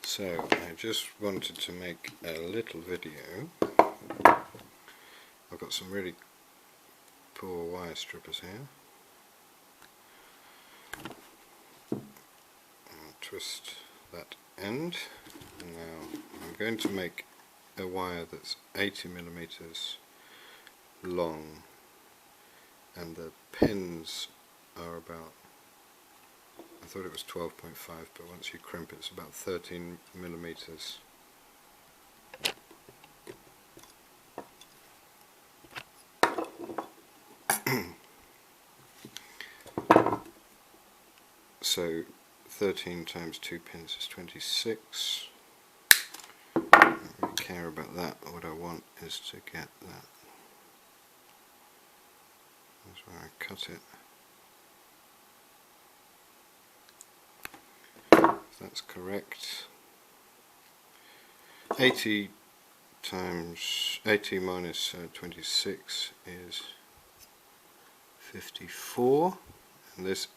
So I just wanted to make a little video. I've got some really poor wire strippers here. I'll twist that end. Now I'm going to make a wire that's 80mm long, and the pins are about, I thought it was 12.5, but once you crimp it's about 13mm. So 13 times 2 pins is 26. I don't really care about that. What I want is to get that. That's where I cut it. If that's correct. 80 minus 26 is 54, and this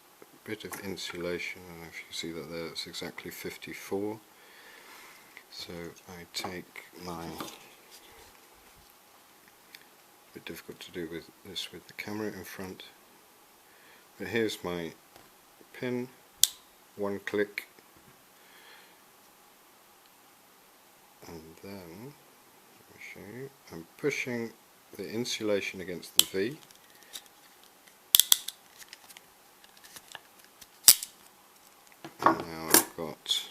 bit of insulation, I don't know if you see that there, it's exactly 54. So I take my, a bit difficult to do with this with the camera in front, but here's my pin, one click, and then, let me show you, I'm pushing the insulation against the V. And now I've got,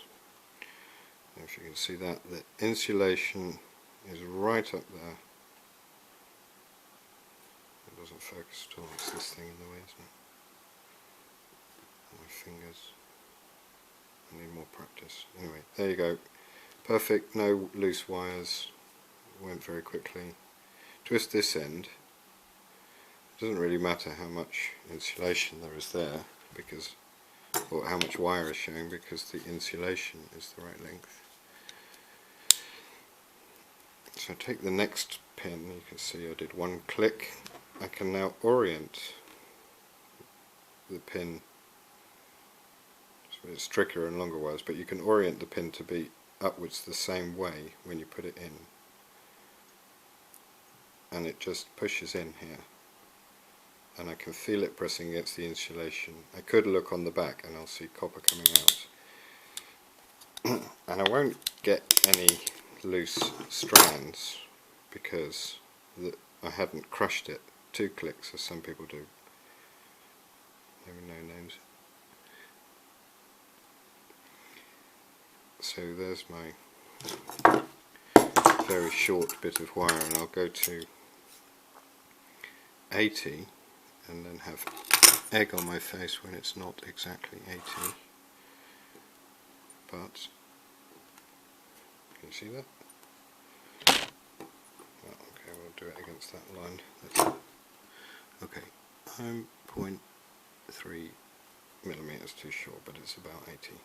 if you can see that, the insulation is right up there. It doesn't focus at all, it's this thing in the way, isn't it? My fingers. I need more practice. Anyway, there you go. Perfect, no loose wires. Went very quickly. Twist this end. It doesn't really matter how much insulation there is there, because, or how much wire is showing, because the insulation is the right length. So I take the next pin, you can see I did one click. I can now orient the pin. So it's trickier and longer wires, but you can orient the pin to be upwards the same way when you put it in. And it just pushes in here. And I can feel it pressing against the insulation. I could look on the back and I'll see copper coming out. And I won't get any loose strands because I hadn't crushed it. 2 clicks, as some people do. Maybe no names. So there's my very short bit of wire, and I'll go to 80 and then have egg on my face when it's not exactly 80. But can you see that? Well, okay, we'll do it against that line. Okay, I'm 0.3mm too short, but it's about 80.